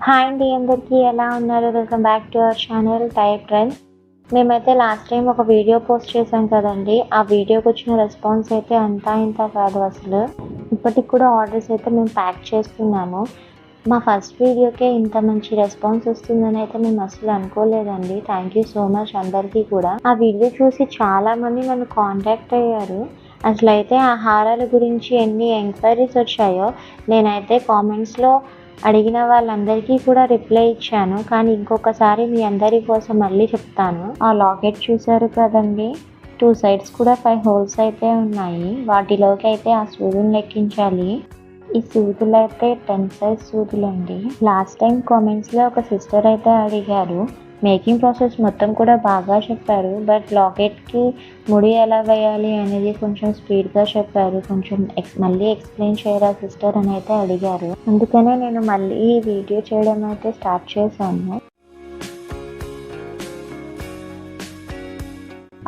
Hi అండి, అందరికీ ఎలా ఉన్నారు? Welcome back to our channel type trends. మేమైతే లాస్ట్ టైం ఒక వీడియో పోస్ట్ చేశాం కదండి. ఆ వీడియోకి వచ్చిన రెస్పాన్స్ అయితే అంతా ఇంత కాదు అసలు. ఇప్పటికి కూడా ఆర్డర్స్ అయితే మేము ప్యాక్ చేస్తున్నాము. మా ఫస్ట్ వీడియోకే ఇంత మంచి రెస్పాన్స్ వస్తుందని అయితే మేము అసలు అనుకోలేదండి. థ్యాంక్ యూ సో మచ్ అందరికీ కూడా. ఆ వీడియో చూసి చాలామంది నన్ను కాంటాక్ట్ అయ్యారు. అసలైతే ఆ హారాల గురించి ఎన్ని ఎంక్వైరీస్ వచ్చాయో నేనైతే కామెంట్స్లో అడిగిన వాళ్ళందరికీ కూడా రిప్లై ఇచ్చాను. కానీ ఇంకొకసారి మీ అందరి కోసం మళ్ళీ చెప్తాను. ఆ లాకెట్ చూసారు కదండి, 2 సైడ్స్ కూడా 5 హోల్స్ అయితే ఉన్నాయి. వాటిలోకి అయితే ఆ సూదుని లెక్కించాలి. ఈ సూదులు అయితే 10 సైజ్ సూదులండి. లాస్ట్ టైం కామెంట్స్లో ఒక సిస్టర్ అయితే అడిగారు. మేకింగ్ ప్రాసెస్ మొత్తం కూడా బాగా చెప్పారు. బట్ లాకెట్కి ముడి ఎలా వేయాలి అనేది కొంచెం స్పీడ్గా చెప్పారు. కొంచెం మళ్ళీ ఎక్స్ప్లెయిన్ చేయరా సిస్టర్ అని అయితే అడిగారు. అందుకనే నేను మళ్ళీ ఈ వీడియో చేయడం అయితే స్టార్ట్ చేశాను.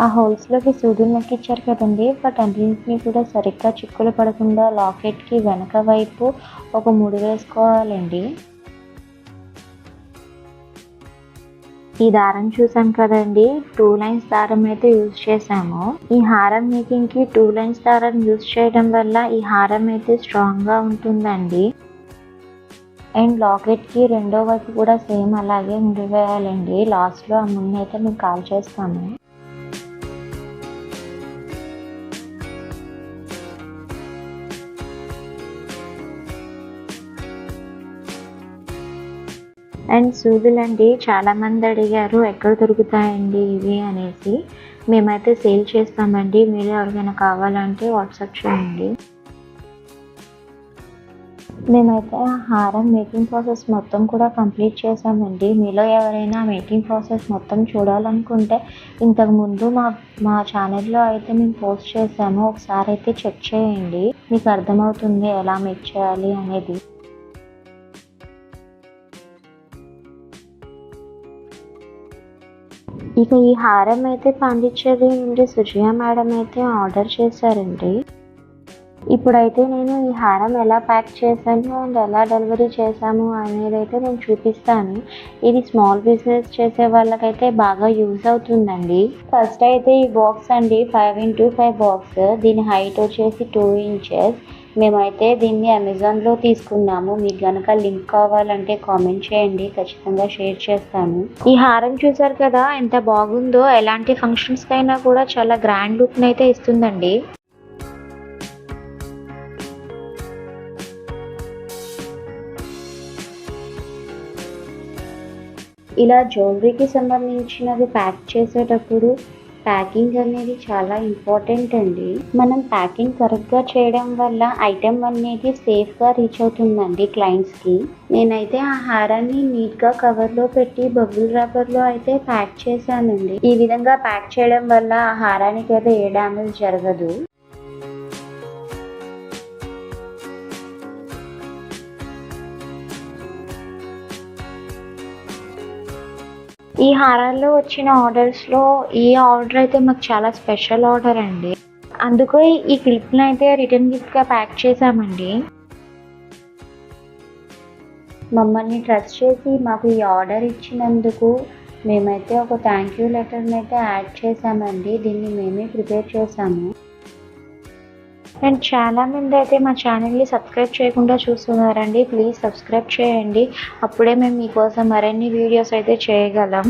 ఆ హోల్స్లోకి సూదులు నొక్కిచ్చారు కదండి. బట్ అన్నింటినీ కూడా సరిగ్గా చిక్కులు పడకుండా లాకెట్కి వెనక వైపు ఒక ముడి వేసుకోవాలండి. ఈ దారం చూసాం కదండి, 2 లైన్స్ దారం అయితే యూజ్ చేసాము. ఈ హారం మేకింగ్ కి 2 లైన్స్ దారం యూజ్ చేయడం వల్ల ఈ హారం అయితే స్ట్రాంగ్ గా ఉంటుందండి. అండ్ లాకెట్ కి రెండో వైపు కూడా సేమ్ అలాగే ముడివేయాలండి. లాస్ట్ లో ఆ ముడిని అయితే మేము కాల్ చేస్తాము. అండ్ సూదులండి చాలామంది అడిగారు ఎక్కడ దొరుకుతాయండి ఇవి అనేసి. మేమైతే సేల్ చేస్తామండి. మీరు ఎవరికైనా కావాలంటే వాట్సాప్ చేయండి. మేమైతే ఆ హారం మేకింగ్ ప్రాసెస్ మొత్తం కూడా కంప్లీట్ చేసామండి. మీలో ఎవరైనా మేకింగ్ ప్రాసెస్ మొత్తం చూడాలనుకుంటే ఇంతకుముందు మా ఛానల్లో అయితే మేము పోస్ట్ చేసాము. ఒకసారి అయితే చెక్ చేయండి, మీకు అర్థమవుతుంది ఎలా మేక్ చేయాలి అనేది. ఇక ఈ హారం అయితే పాండిచ్చేరి నుండి సుజయ మేడం అయితే ఆర్డర్ చేశారండి. ఇప్పుడైతే నేను ఈ హారం ఎలా ప్యాక్ చేశాను అండ్ ఎలా డెలివరీ చేశాము అనేది అయితే నేను చూపిస్తాను. ఇది స్మాల్ బిజినెస్ చేసే వాళ్ళకైతే బాగా యూజ్ అవుతుందండి. ఫస్ట్ అయితే ఈ బాక్స్ అండి 5x5 బాక్స్. దీని హైట్ వచ్చేసి 2 ఇంచెస్. మేమైతే దీన్ని అమెజాన్లో తీసుకున్నాము. మీకు కనుక లింక్ కావాలంటే కామెంట్ చేయండి, ఖచ్చితంగా షేర్ చేస్తాను. ఈ హారం చూసారు కదా ఎంత బాగుందో. ఎలాంటి ఫంక్షన్స్కి అయినా కూడా చాలా గ్రాండ్ లుక్ని అయితే ఇస్తుందండి. ఇలా జ్యువెలరీకి సంబంధించినవి ప్యాక్ చేసేటప్పుడు ప్యాకింగ్ అనేది చాలా ఇంపార్టెంట్ అండి. మనం ప్యాకింగ్ కరెక్ట్గా చేయడం వల్ల ఐటెం అనేది సేఫ్గా రీచ్ అవుతుందండి క్లయింట్స్కి. నేనైతే ఆ హారాన్ని నీట్గా కవర్లో పెట్టి బబుల్ ర్యాపర్లో అయితే ప్యాక్ చేశానండి. ఈ విధంగా ప్యాక్ చేయడం వల్ల ఆ హారానికి అయితే ఏ డ్యామేజ్ జరగదు. ఈ హారాల్లో వచ్చిన ఆర్డర్స్లో ఈ ఆర్డర్ అయితే మాకు చాలా స్పెషల్ ఆర్డర్ అండి. అందుకే ఈ క్లిప్ని అయితే రిటర్న్ గిఫ్ట్గా ప్యాక్ చేశామండి. మమ్మల్ని ట్రస్ట్ చేసి మాకు ఈ ఆర్డర్ ఇచ్చినందుకు మేమైతే ఒక థ్యాంక్ యూ లెటర్ని అయితే యాడ్ చేశామండి. దీన్ని మేమే ప్రిపేర్ చేశాము. అండ్ చాలామంది అయితే మా ఛానల్ని సబ్స్క్రైబ్ చేయకుండా చూస్తున్నారండి. ప్లీజ్ సబ్స్క్రైబ్ చేయండి, అప్పుడే మేము మీకోసం మరిన్ని వీడియోస్ అయితే చేయగలం.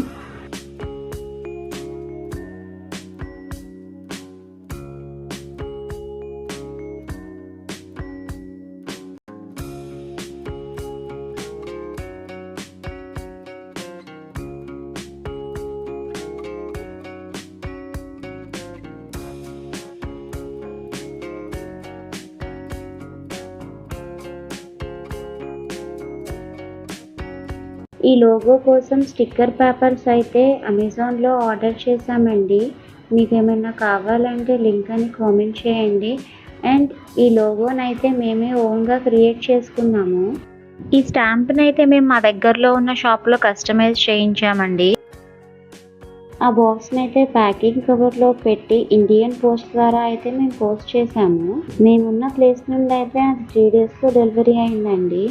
ఈ లోగో కోసం స్టిక్కర్ పేపర్స్ అయితే అమెజాన్లో ఆర్డర్ చేశామండి. మీకు ఏమైనా కావాలంటే లింక్ అని కామెంట్ చేయండి. అండ్ ఈ లోగోని అయితే మేమే ఓన్గా క్రియేట్ చేసుకున్నాము. ఈ స్టాంప్ని అయితే మేము మా దగ్గరలో ఉన్న షాప్లో కస్టమైజ్ చేయించామండి. ఆ బాక్స్ని అయితే ప్యాకింగ్ కవర్లో పెట్టి ఇండియన్ పోస్ట్ ద్వారా అయితే మేము పోస్ట్ చేసాము. మేమున్న ప్లేస్ నుండి అయితే అది 3 డేస్లో డెలివరీ అయిందండి.